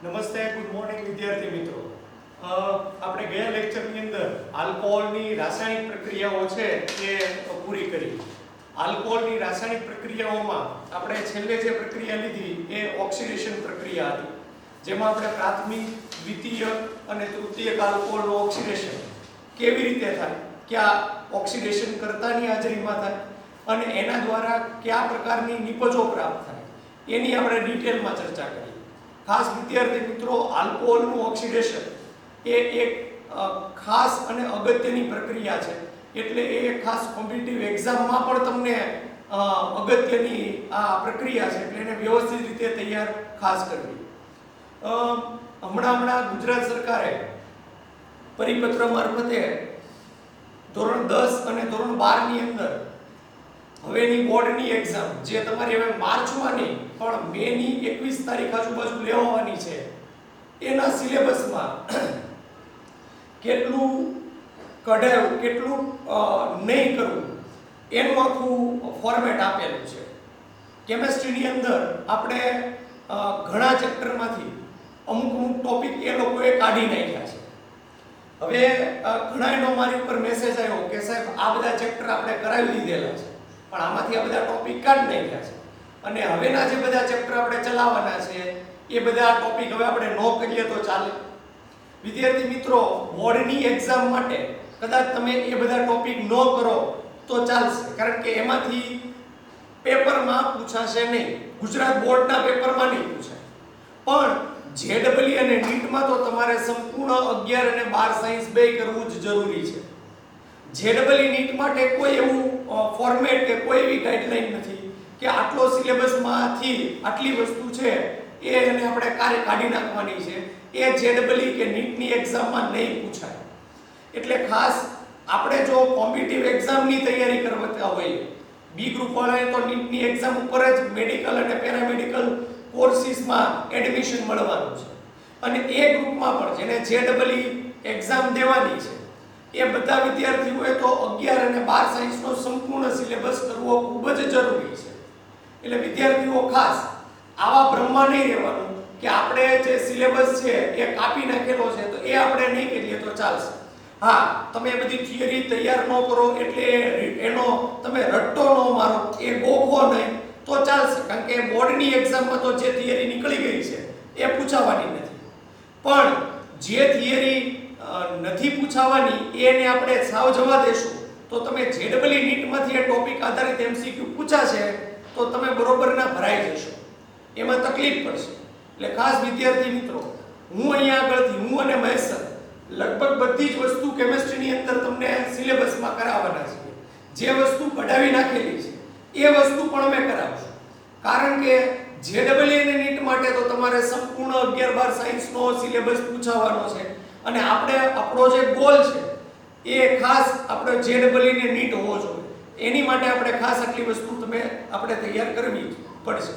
નમસ્તે, good morning વિદ્યાર્થી મિત્રો. આપણે ગયા લેક્ચરની અંદર આલ્કોહોલની રાસાયણિક પ્રક્રિયાઓ છે એ પૂરી કરી. આલ્કોહોલની રાસાયણિક પ્રક્રિયાઓમાં આપણે છેલ્લે જે પ્રક્રિયા લીધી એ ઓક્સિડેશન પ્રક્રિયા હતી, જેમાં આપણે પ્રાથમિક, દ્વિતીયક અને તૃતીયક આલ્કોહોલનું ઓક્સિડેશન કેવી રીતે થાય, કયા ઓક્સિડેશન કર્તાની હાજરીમાં થાય અને એના દ્વારા કયા પ્રકારની નિપજો પ્રાપ્ત થાય એની આપણે ડિટેલમાં ચર્ચા કરી. ખાસ વિદ્યાર્થી મિત્રો, આલ્કોહોલનું ઓક્સિડેશન એ એક ખાસ અને અગત્યની પ્રક્રિયા છે. એટલે એ ખાસ કોમ્પિટિટિવ એક્ઝામમાં પણ તમને અગત્યની આ પ્રક્રિયા છે, એટલે એને વ્યવસ્થિત રીતે તૈયાર ખાસ કરવી. હમણાં ગુજરાત સરકારે પરિપત્ર મારફતે ધોરણ 10 અને ધોરણ 12 ની અંદર હવેની બોર્ડની એક્ઝામ જે તમારી હવે માર્ચમાં નહીં પણ મે ની 21 તારીખ આજુબાજુ લેવાની છે, એના સિલેબસમાં કેટલું કઢાયું, કેટલું નહીં કરવું એનું આખું ફોર્મેટ આપેલું છે. કેમેસ્ટ્રીની અંદર આપણે ઘણા ચેપ્ટરમાંથી અમુક ટોપિક એ લોકોએ કાઢી નાખ્યા છે. હવે ઘણાનો મારી ઉપર મેસેજ આવ્યો કે સાહેબ આ બધા ચેપ્ટર આપણે કરાવી દીધેલા છે પણ આમાંથી આ બધા ટોપિક કાઢી નાખ્યા છે અને હવેના જે બધા ચેપ્ટર આપણે ચલાવવાના છે એ બધા ટોપિક હવે આપણે ન કરીએ તો ચાલે. વિદ્યાર્થી મિત્રો, બોર્ડની એક્ઝામ માટે કદાચ તમે એ બધા ટોપિક ન કરો તો ચાલશે, કારણ કે એમાંથી પેપરમાં પૂછાશે નહીં. ગુજરાત બોર્ડના પેપરમાં નહીં પૂછાય, પણ જેડબલઈ અને નીટમાં તો તમારે સંપૂર્ણ 11 અને 12 સાયન્સ બે કરવું જ જરૂરી છે. જેડબલઈ નીટ માટે કોઈ એવું ફોર્મેટ કે કોઈ એવી ગાઈડલાઈન નથી કે આટલો સિલેબસમાંથી આટલી વસ્તુ છે એને આપણે કાઢી નાખવાની છે. એ જેડબલઈ કે નીટની એક્ઝામમાં નહીં પૂછાય. એટલે ખાસ આપણે જો કોમ્પિટિટિવ એક્ઝામની તૈયારી કરતા હોઈએ, બી ગ્રુપ વાળાએ તો નીટની એક્ઝામ ઉપર જ મેડિકલ અને પેરામેડિકલ કોર્સિસમાં એડમિશન મળવાનું છે અને એ ગ્રુપમાં પણ જેને જેડબલઈ એક્ઝામ દેવાની છે એ બધા વિદ્યાર્થીઓએ તો 11 અને 12 સાયન્સનો સંપૂર્ણ સિલેબસ કરવો ખૂબ જ જરૂરી છે. એટલે વિદ્યાર્થીઓ ખાસ આવા ભ્રમમાં નહીં રહેવાનું કે આપણે જે સિલેબસ છે એ કાપી નાખેલો છે તો એ આપણે નહીં કરીએ તો ચાલશે. હા, તમે બધી થિયરી તૈયાર ન કરો એટલે એનો તમે રટ્ટો ન મારો, એ ગોખો નહીં તો ચાલશે, કારણ કે બોર્ડની એક્ઝામમાં તો જે થિયરી નીકળી ગઈ છે એ પૂછાવાની નથી. પણ જે થિયરી નથી પૂછાવાની એને આપણે સાવ જવા દેશું તો તમે જેડબલઈ નીટમાંથી એ ટોપિક આધારિત એમસીક્યુ પૂછાશે તો તમે બરોબરના ભરાઈ જશો, એમાં તકલીફ પડશે. એટલે ખાસ વિદ્યાર્થી મિત્રો, હું અહીંયા આગળથી હું અને મહેશ સર લગભગ બધી જ વસ્તુ કેમેસ્ટ્રીની અંદર તમને સિલેબસમાં કરાવવાના છીએ. જે વસ્તુ કઢાવી નાખેલી છે એ વસ્તુ પણ અમે કરાવશું, કારણ કે જેડબલઈ અને નીટ માટે તો તમારે સંપૂર્ણ 11-12 સાયન્સનો સિલેબસ પૂછાવાનો છે અને આપણો જે ગોલ છે એ ખાસ આપણે જેડબલઈ ને નીટ હોવો જોઈએ. એની માટે આપણે ખાસ આટલી વસ્તુ આપણે તૈયાર કરવી પડશે.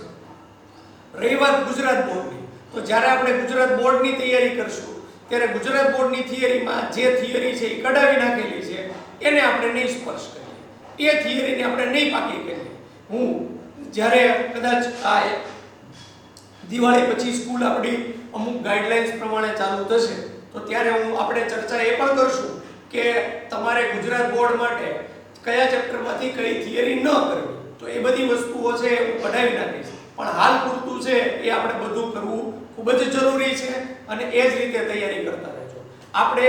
રહી વાત ગુજરાત બોર્ડની, તો જ્યારે આપણે ગુજરાત બોર્ડની તૈયારી કરશું ત્યારે ગુજરાત બોર્ડની થિયરીમાં જે થિયરી છે એ કઢાવી નાખેલી છે એને આપણે નહીં સ્પર્શ કરીએ, એ થિયરીને આપણે નહીં પાકી કરીએ. હું જ્યારે કદાચ આ દિવાળી પછી સ્કૂલ આપણી અમુક ગાઈડલાઇન્સ પ્રમાણે ચાલુ થશે તો ત્યારે આપણે ચર્ચા એ પણ કરશું કે તમારે ગુજરાત બોર્ડ માટે કયા ચેપ્ટરમાંથી કઈ થિયરી ન કરવી. તો એ બધી વસ્તુઓ છે હું કઢાવી નાખીશ, પણ હાલ પૂરતું છે એ આપણે બધું કરવું ખૂબ જ જરૂરી છે અને એ જ રીતે તૈયારી કરતા રહેજો. આપણે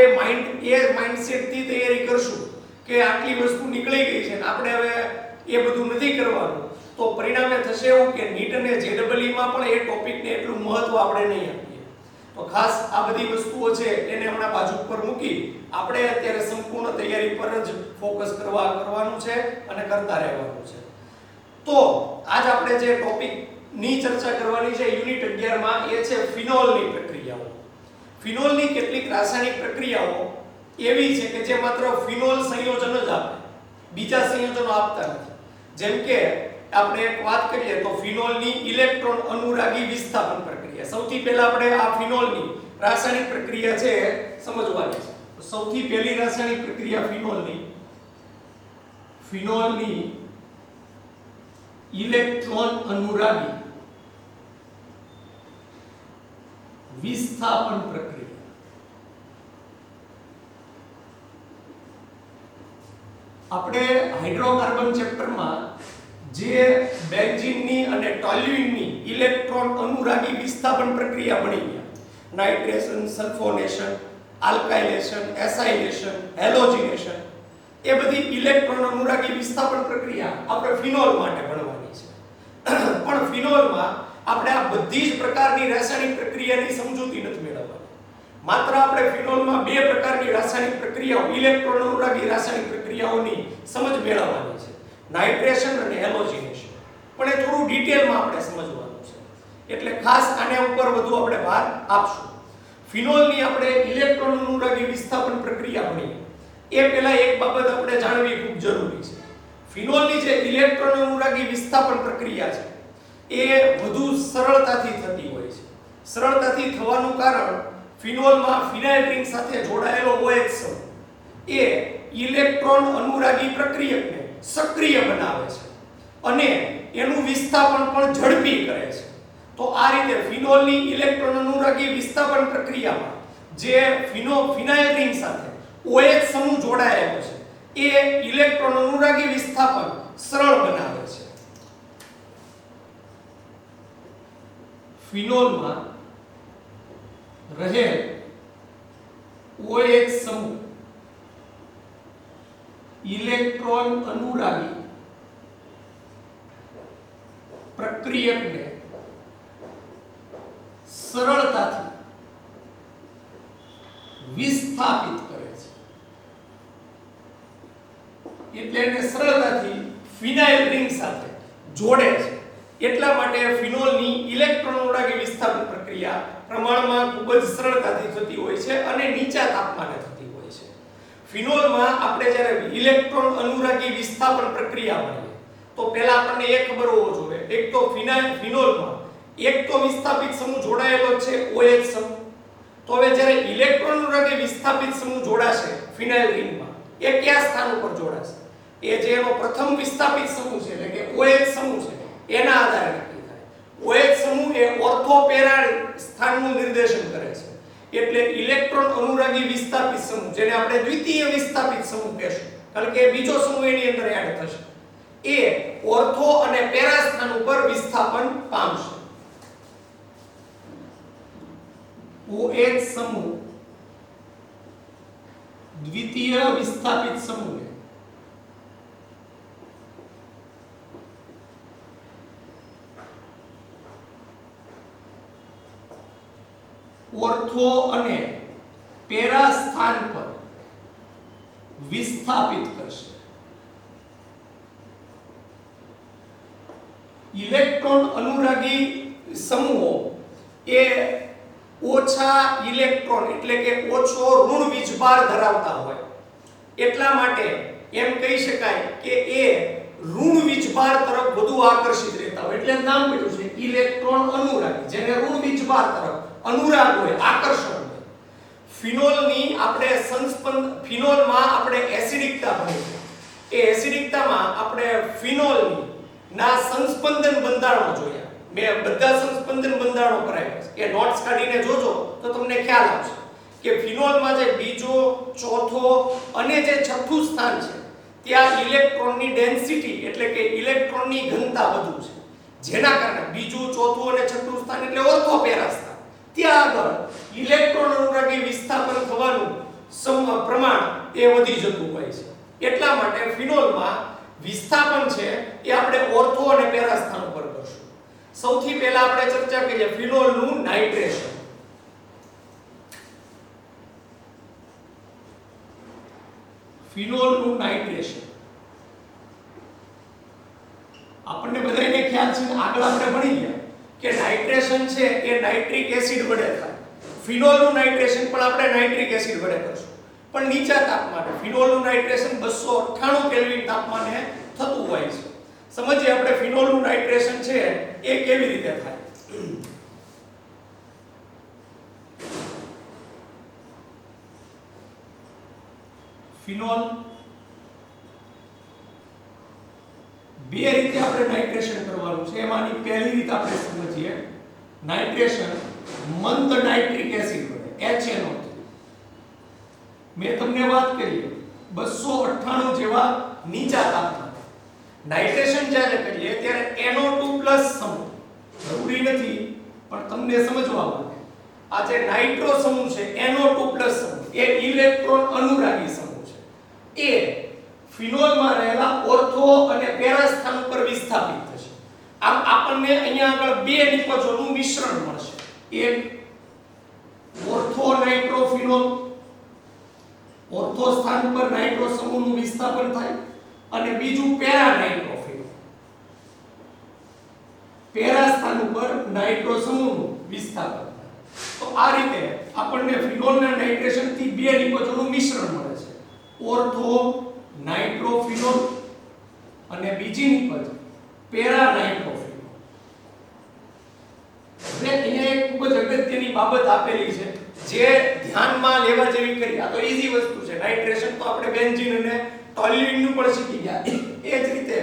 માઇન્ડસેટથી તૈયારી કરશું કે આટલી વસ્તુ નીકળી ગઈ છે ને આપણે હવે એ બધું નથી કરવાનું તો પરિણામે થશે એવું કે નીટ અને જેડબલઈમાં પણ એ ટોપિકને એટલું મહત્વ આપણે નહીં આપીએ. તો ખાસ આ બધી વસ્તુઓ છે એને હમણાં બાજુ પર મૂકી આપણે અત્યારે સંપૂર્ણ તૈયારી પર જ ફોકસ કરવાનું છે અને કરતા રહેવાનું છે. તો આજ આપણે જે ટોપિકની ચર્ચા કરવાની છે યુનિટ 11 માં એ છે ફિનોલની પ્રક્રિયાઓ. ફિનોલની કેટલીક રાસાયણિક પ્રક્રિયાઓ એવી છે કે જે માત્ર ફિનોલ સંયોજન જ આપે, બીજા સંયોજનો આપતા નથી. જેમ કે આપણે એક વાત કરીએ તો ફિનોલની ઇલેક્ટ્રોન અનુરાગી વિસ્થાપન પ્રક્રિયા. સૌથી પહેલા આપણે આ ફિનોલની રાસાયણિક પ્રક્રિયા છે સમજવાની છે. સૌથી પહેલી રાસાયણિક પ્રક્રિયા ફિનોલની ઇલેક્ટ્રોન અનુરાગી વિસ્થાપન પ્રક્રિયા. આપણે હાઇડ્રોકાર્બન ચેપ્ટરમાં જે બેન્ઝીનની અને ટોલ્યુઇનની ઇલેક્ટ્રોન અનુરાગી વિસ્થાપન પ્રક્રિયા ભણી ગયા, nitration, sulphonation, alkylation, acylation, halogenation, એ બધી ઇલેક્ટ્રોન અનુરાગી વિસ્થાપન પ્રક્રિયા આપણે ફિનોલ માટે ભણવાની છે. પણ ફિનોલમાં આપણે આ બધી જ પ્રકારની રાસાયણિક પ્રક્રિયાની સમજૂતી નથી મેળવવાની. માત્ર આપણે ફિનોલમાં બે પ્રકારની રાસાયણિક પ્રક્રિયાઓ, ઇલેક્ટ્રોન અનુરાગી રાસાયણિક પ્રક્રિયાઓની સમજ મેળવવાની છે, નાઇટ્રેશન અને હેલોજિનેશન. પણ એ થોડું ડિટેલમાં આપણે સમજવાનું છે, એટલે ખાસ આના ઉપર વધુ આપણે ભાર આપશું. ફિનોલની આપણે ઇલેક્ટ્રોન અનુરાગી વિસ્થાપન પ્રક્રિયા ભણીએ એ પહેલા એક બાબત આપણે જાણવી ખૂબ જરૂરી છે. ફિનોલની જે ઇલેક્ટ્રોન અનુરાગી વિસ્થાપન પ્રક્રિયા છે એ વધુ સરળતાથી થતી હોય છે. સરળતાથી થવાનું કારણ ફિનોલમાં ફિનાઇલ રિંગ સાથે જોડાયેલો OH સમૂહ એ ઇલેક્ટ્રોન અનુરાગી પ્રક્રિયકને સક્રિય બનાવે છે અને એનું વિસ્થાપન પણ ઝડપી કરે છે. તો આ રીતે ફિનોલની ઇલેક્ટ્રોન અનુરાગી વિસ્થાપન પ્રક્રિયામાં જે ફિનાઇલ રિંગ સાથે OH સમૂહ જોડાયેલો છે એ ઇલેક્ટ્રોન અનુરાગી વિસ્થાપન સરળ બનાવે છે. ફિનોલમાં રહેલ OH સમૂહ ઇલેક્ટ્રોન અનુરાગી પ્રક્રિયકને સરળતાથી વિસ્થાપિત કરે છે, એટલે એને સરળતાથી ફિનાઇલ રિંગ સાથે જોડે છે. એટલા માટે ફિનોલની ઇલેક્ટ્રોન અનુરાગી વિસ્થાપન પ્રક્રિયા પ્રમાણમાં ખૂબ જ સરળતાથી થતી હોય છે અને નીચા તાપમાને થતી હોય છે. ફિનોલમાં આપણે જ્યારે ઇલેક્ટ્રોન અનુરાગી વિસ્થાપન પ્રક્રિયા ભણીએ તો પહેલા આપણને એ ખબર હોવો જોઈએ, એક તો ફિનોલમાં એક તો વિસ્થાપિત સમૂહ જોડાયેલો છે OH સમૂહ. તો હવે જ્યારે ઇલેક્ટ્રોન અનુરાગી વિસ્થાપિત સમૂહ જોડાશે ફિનાઇલ રિંગમાં, એ કયા સ્થાન ઉપર જોડાશે? એ જે એનો પ્રથમ વિસ્થાપિત સમૂહ છે એટલે કે OH સમૂહ છે એના આધારે નક્કી થાય. OH સમૂહ એ ઓર્થો પેરા સ્થાનનું નિર્દેશન કરે છે. એટલે ઇલેક્ટ્રોન અનુરાગી વિસ્થાપિત સમૂહ, જેને આપણે દ્વિતીય વિસ્થાપિત સમૂહ કહેશું, કારણ કે બીજો સમૂહ એની અંદર એડ થશે, એ ઓર્થો અને પેરા સ્થાન ઉપર વિસ્થાપન પામશે. OH સમૂહ દ્વિતીય વિસ્થાપિત સમૂહને ઓર્થો અને પેરા સ્થાન પર વિસ્થાપિત કરશે. ઇલેક્ટ્રોન અનુરાગી સમૂહો એ ઓછા ઇલેક્ટ્રોન એટલે કે ઓછો ઋણ વીજભાર ધરાવતા હોય, એટલા માટે એમ કહી શકાય કે એ ઋણ વીજભાર તરફ વધુ આકર્ષિત રહેતા હોય, એટલે નામ પડ્યું છે ઇલેક્ટ્રોન અનુરાગી. જેને ઋણ વીજભાર તરફ અનુરાગ હોય, આકર્ષણ હોય. ફિનોલની આપણે ફિનોલમાં આપણે એસિડિકતા ભણી છે. એ એસિડિકતામાં આપણે ફિનોલની ના સંસ્પંદન બંધારણો જોયા. મેં બધા સંસ્પંદન બંધારણો કરાવ્યા છે. એ નોટ્સ કાઢીને જોજો તો તમને ખ્યાલ આવશે કે ફિનોલમાં જે બીજો, ચોથો અને જે છઠ્ઠું સ્થાન છે ત્યાં ઇલેક્ટ્રોનની ડેન્સિટી એટલે કે ઇલેક્ટ્રોનની ઘનતા વધુ છે. જેના કારણે બીજું, ચોથું અને છઠ્ઠું સ્થાન એટલે ઓર્થો પેરા સ્થાન, ત્યાં આગળ ઇલેક્ટ્રોન અનુરાગી વિસ્થાપન થવાનું પ્રમાણ એ વધી જતું હોય છે. એટલા માટે ફિનોલમાં વિસ્થાપન છે એ આપણે ઓર્થો અને પેરા સ્થાન ઉપર કરશું. સૌથી પહેલા આપણે ચર્ચા કરીએ ફિનોલનું નાઇટ્રેશન. ફિનોલનું નાઇટ્રેશન આપણને બધાને ખ્યાલ છે, આગળ આપણે ભણી ગયા કે નાઇટ્રેશન છે એ નાઇટ્રિક એસિડ વડે થાય. ફિનોલનું નાઇટ્રેશન પણ આપણે નાઇટ્રિક એસિડ વડે કરશું, પણ નીચા તાપમાને. ફિનોલનું નાઇટ્રેશન 298 કેલ્વિન તાપમાને થતું હોય છે. સમજીએ આપણે ફિનોલનું નાઇટ્રેશન છે એ કેવી રીતે થાય. ફિનોલ બે રીતે આપણે નાઇટ્રેશન કરવાનું છે. એમાંની પહેલી રીત આપણે સમજીએ. નાઇટ્રેશન મંદ નાઇટ્રિક એસિડ બને HNO3. મેં તમને વાત કરી 298 જેવા નીચા તાપમાને નાઇટ્રેશન જ્યારે કરીએ ત્યારે NO2+ સમૂહ જરૂરી નથી પણ તમને સમજવા માટે આ જે નાઇટ્રો સમૂહ છે NO2+ સમૂહ એ ઇલેક્ટ્રોન અનુરાગી સમૂહ છે. એ ફિનોલમાં રહેલા ઓર્થો અને પેરા સ્થાન પર વિસ્થાપિત થશે. આમ આપણને અહીંયા આગળ બે નિપજોનું મિશ્રણ મળશે. એક ઓર્થો નાઇટ્રોફિનોલ, ઓર્થો સ્થાન પર નાઇટ્રો સમૂહનું વિસ્થાપન થાય, અને બીજું પેરા નાઇટ્રોફિનોલ, પેરા સ્થાન ઉપર નાઇટ્રો સમૂહનું વિસ્થાપન થાય. તો આ રીતે આપણને ફિનોલના નાઇટ્રેશન થી બે નિપજોનું મિશ્રણ મળે છે. ઓર્થો નાઇટ્રોફિનોલ અને બીજી નિપજ પેરા નાઇટ્રોફિનોલ. હવે અહીંયા એક ખૂબ જ અગત્યની બાબત આપેલી છે જે ધ્યાનમાં લેવા જેવી કરી. આ તો ઈઝી વસ્તુ છે. નાઇટ્રેશન તો આપણે બેન્ઝીન અને ટોલ્યુઈન નું પણ શીખી ગયા. એ જ રીતે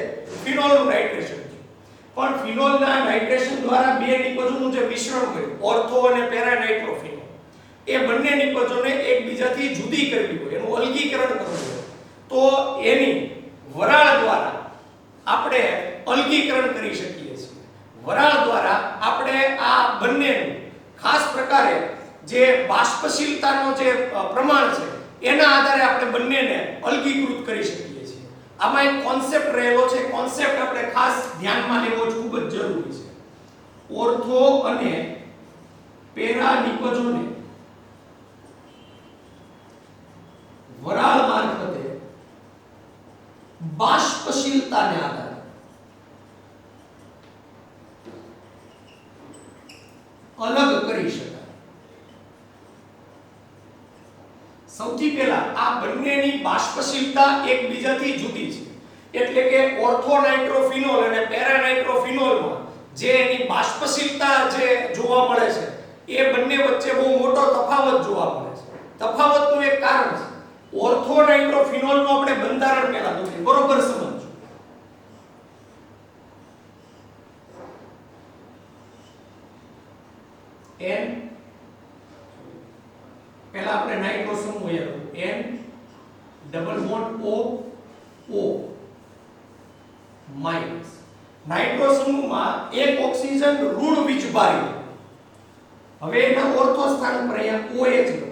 ફિનોલનું નાઇટ્રેશન. પણ ફિનોલના નાઇટ્રેશન દ્વારા બે નિપજોનું જે મિશ્રણ કર્યું ઓર્થો અને પેરા નાઇટ્રોફિનોલ, એ બંને નિપજોને એકબીજાથી જુદી કરવી હોય, એનું અલગીકરણ કરવું હોય, તો એની વરાળ દ્વારા આપણે અલગીકરણ કરી શકીએ છીએ. વરાળ દ્વારા આપણે આ બંનેનું ખાસ પ્રકારે જે બાષ્પશીલતાનો જે પ્રમાણ છે એના આધારે આપણે બંનેને અલગીકૃત કરી શકીએ છીએ. આમાં એક કોન્સેપ્ટ રહેલો છે. કોન્સેપ્ટ આપણે ખાસ ધ્યાનમાં લેવો ખૂબ જ જરૂરી છે. ઓર્થો અને પેરા નિપજોને વરાળ મારફતે બાષ્પશીલતાને આધારે અલગ કરી શકાય. સૌથી પહેલા આ બંનેની બાષ્પશીલતા એકબીજાથી જુદી છે. એટલે કે ઓર્થો નાઇટ્રોફિનોલ અને પેરા નાઇટ્રોફિનોલમાં જે એની બાષ્પશીલતા જે જોવા મળે છે એ બંને વચ્ચે બહુ મોટો તફાવત જોવા મળે છે. તફાવતનું એક કારણ છે ઓર્થો નાઇટ્રોફિનોલનું આપણે બંધારણ પહેલા જોઈએ, બરોબર સમજો. N પહેલા આપણે નાઇટ્રો સમૂહ યાદ N double bond O O minus. Nitro સમૂહમાં એક ઓક્સિજન ઋણ વીજભારી. હવે એના ઓર્થો સ્થાન પર અહીંયા OH લો.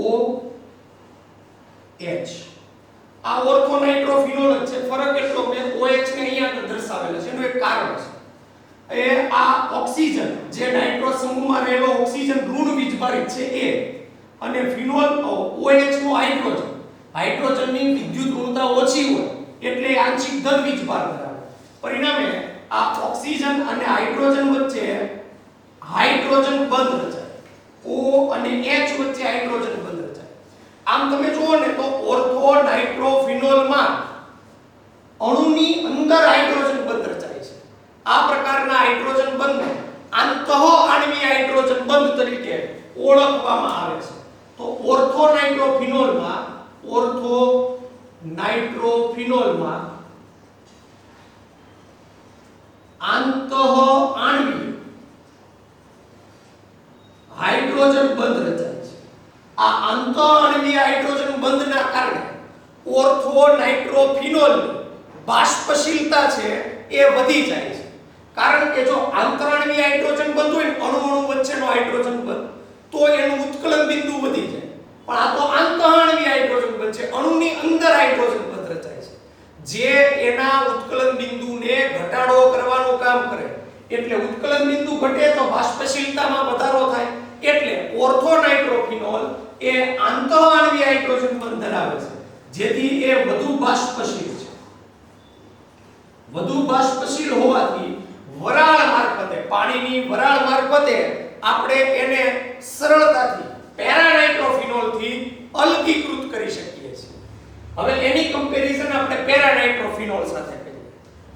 OH આ ઓર્થો નાઇટ્રોફિનોલ છે. ફરક એટલો કે OH ને અહીંયા દર્શાવેલા છે. એનું એક કારણ છે એ આ ઓક્સિજન જે નાઇટ્રો સમૂહમાં રહેલો ઓક્સિજન ઋણ વીજભારિત છે એ, અને ફિનોલ OH નો હાઇડ્રોજનની વિદ્યુત ઋણતા ઓછી હોય એટલે આંશિક ધન વીજભાર ધરાવે. પરિણામે આ ઓક્સિજન અને હાઇડ્રોજન વચ્ચે હાઇડ્રોજન બંધ રચાય. O અને H વચ્ચે હાઇડ્રોજન બંધ રચાય. આમ તમે જુઓ ને તો ઓર્થો નાઇટ્રોફિનોલમાં અણુની અંદર હાઇડ્રોજન બંધ રચાય છે. આ પ્રકારના હાઇડ્રોજન બંધને આંતઃઆણ્વીય હાઇડ્રોજન બંધ તરીકે ઓળખવામાં આવે છે. તો ઓર્થો નાઇટ્રોફિનોલમાં આંતઃઆણ્વીય હાઇડ્રોજન બંધ રચાય છે. આ આંતઃઆણ્વીય હાઇડ્રોજન બંધના કારણે ઓર્થો નાઇટ્રોફિનોલની બાષ્પશીલતા છે એ વધી જાય છે. કારણ કે જો આંતરાણવીય હાઇડ્રોજન બંધ હોય ને અણુ વચ્ચેનો હાઇડ્રોજન બંધ, તો એનું ઉત્કલન બિંદુ વધી જાય. પણ આ તો આંતઃઆણ્વીય હાઇડ્રોજન બંધ છે, અણુની અંદર હાઇડ્રોજન બંધ રચાય છે, જે એના ઉત્કલન બિંદુને ઘટાડો કરવાનું કામ કરે. એટલે ઉત્કલન બિંદુ ઘટે તો બાષ્પશીલતામાં વધારો થાય. એટલે ઓર્થો નાઇટ્રોફિનોલ એ આંતઃઆણ્વીય હાઇડ્રોજન બંધ ધરાવે છે, જેથી એ વધુ બાષ્પશીલ છે. વધુ બાષ્પશીલ હોવાથી વરાળ મારફતે, પાણીની વરાળ મારફતે આપણે એને સરળતાથી પેરા નાઇટ્રોફિનોલ થી અલગીકૃત કરી શકીએ છીએ. હવે એની કમ્પેરિઝન આપણે પેરા નાઇટ્રોફિનોલ સાથે કરીએ.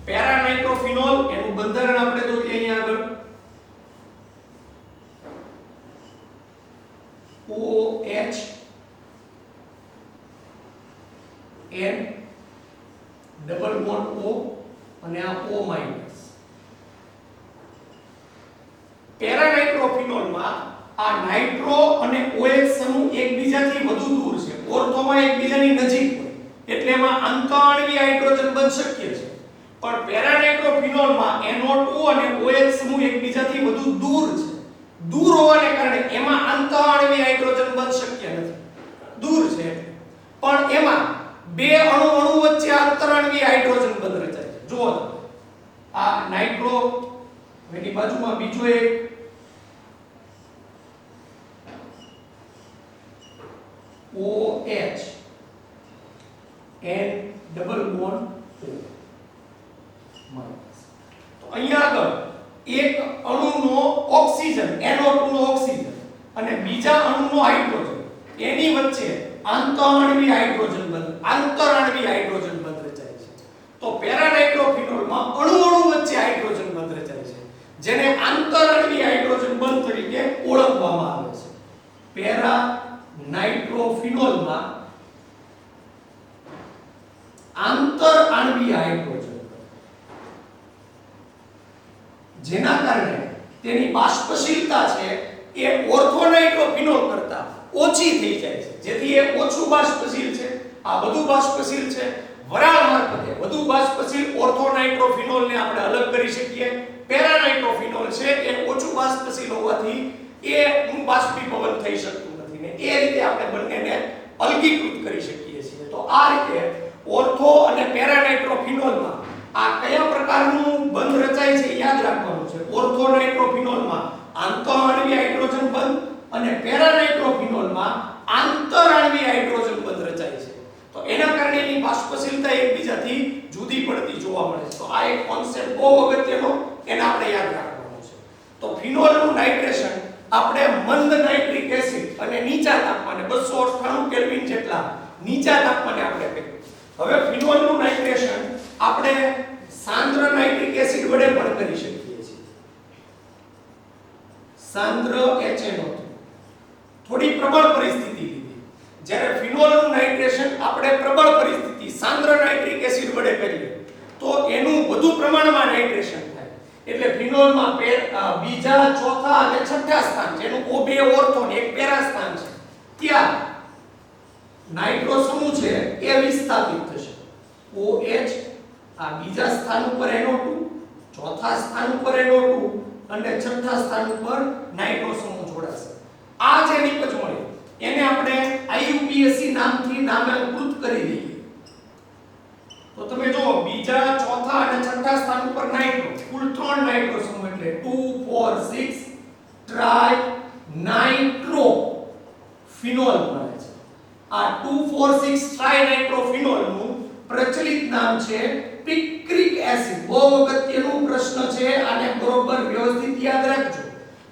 પેરા નાઇટ્રોફિનોલ એનું બંધારણ આપણે જોઈએ અહીંયા આગળ OH N double bond O અને આ O માઈનસ. પેરા નાઇટ્રોફિનોલમાં આ નાઇટ્રો અને OH સમૂહ એકબીજાથી વધુ દૂર છે, ઓર્થોમાં એકબીજાની નજીક હોય એટલે એમાં આંતરઆણ્વીય હાઇડ્રોજન બંધ શક્ય છે, પણ પેરાનાઇટ્રોફિનોલમાં NO2 અને OH સમૂહ એકબીજાથી વધુ દૂર છે. દૂર હોવાને કારણે એમાં આંતરઆણ્વીય હાઇડ્રોજન બંધ શક્ય નથી, દૂર છે. પણ એમાં બે અણુ વચ્ચે આંતરઆણ્વીય હાઇડ્રોજન બંધ રચાય છે. જુઓ આ નાઇટ્રો, એની બાજુમાં બીજો એક OH N double bond O minus. તો અહીંયા આગળ એક અણુનો ઓક્સિજન NO2 નો ઓક્સિજન અને બીજા અણુનો હાઇડ્રોજન એની વચ્ચે આંતરઆણ્વીય હાઇડ્રોજન બંધ રચાય છે. તો પેરાનાઇટ્રોફિનોલમાં અણુ વચ્ચે હાઇડ્રોજન બંધ રચાય છે, જેને આંતરઆણ્વીય હાઇડ્રોજન બંધ તરીકે ઓળખવામાં આવે છે. પેરાનાઇટ્રોફિનોલમાં આંતરઆણ્વીય હાઇડ્રોજન, જેના કારણે તેની બાષ્પશીલતા છે એ ઓર્થોનાઇટ્રોફિનોલ કરતા ઓછી થઈ જાય છે, જેથી એ ઓછું બાષ્પશીલ છે, આ વધુ બાષ્પશીલ છે. વરાળ મારફતે વધુ બાષ્પશીલ ઓર્થોનાઇટ્રોફિનોલને આપણે અલગ કરી શકીએ. પેરાનાઇટ્રોફિનોલ છે એ ઓછું બાષ્પશીલ હોવાથી એ બાષ્પીભવન થઈ શકતું નથી ને એ રીતે આપણે બંનેને અલગીકૃત કરી શકીએ છીએ. તો આ રીતે ઓર્થો અને પેરાનાઇટ્રોફિનોલમાં આ કયા પ્રકારનું બંધ રચાય છે યાદ રાખવાનું છે. ઓર્થોનાઇટ્રોફિનોલમાં આંતરઆણ્વીય હાઇડ્રોજન બંધ અને પેરાનાઇટ્રોફિનોલમાં આંતરઆણ્વીય હાઇડ્રોજન બંધ રચાય છે. તો એના કારણે એની બાષ્પશીલતા એકબીજાથી જુદી પડતી જોવા મળે છે. તો આ એક કોન્સેપ્ટ બહુ અગત્યનો, એને આપણે યાદ રાખવાનો છે. તો ફિનોલનું નાઇટ્રેશન આપણે મંદ નાઇટ્રિક એસિડ અને નીચા તાપમાને 298 કેલ્વિન જેટલા નીચા તાપમાને આપણે કરીએ. હવે ફિનોલનું નાઇટ્રેશન આપણે સાંદ્ર નાઇટ્રિક એસિડ વડે પણ કરી શકીએ છીએ. સાંદ્ર HNO2 થોડી પ્રબળ પરિસ્થિતિ લીધી. જ્યારે ફિનોલનું નાઇટ્રેશન આપણે પ્રબળ પરિસ્થિતિ સાંદ્ર નાઇટ્રિક એસિડ વડે કરીએ તો એનું વધુ પ્રમાણમાં નાઇટ્રેશન થાય. એટલે ફિનોલમાં બીજા, ચોથા અને છઠ્ઠા સ્થાન, જેનું O2 ઓર્થો ને એક પેરા સ્થાન છે, ત્યાં નાઇટ્રો સમૂહ છે એ વિસ્થાપિત થશે. OH આ બીજા સ્થાન ઉપર NO2, ચોથા સ્થાન ઉપર NO2 અને છઠ્ઠા સ્થાન ઉપર નાઇટ્રો સમૂહ જોડાશે. આ જે નિપજ મળે એને આપણે IUPAC નામથી નામાંકિત કરી દઈએ. તો તમે જો બીજા, ચોથા અને છઠ્ઠા સ્થાન ઉપર નાઇટ્રો, કુલ 3 નાઇટ્રો સમૂહ એટલે 2 4 6 ટ્રાય નાઇટ્રો ફિનોલ મળે છે. આ 2 4 6 ટ્રાય નાઇટ્રો ફિનોલનું પ્રચલિત નામ છે પિક્રિક એસિડ. બહુ અગત્યનો પ્રશ્ન છે, આને બરોબર વ્યવસ્થિત યાદ રાખજો.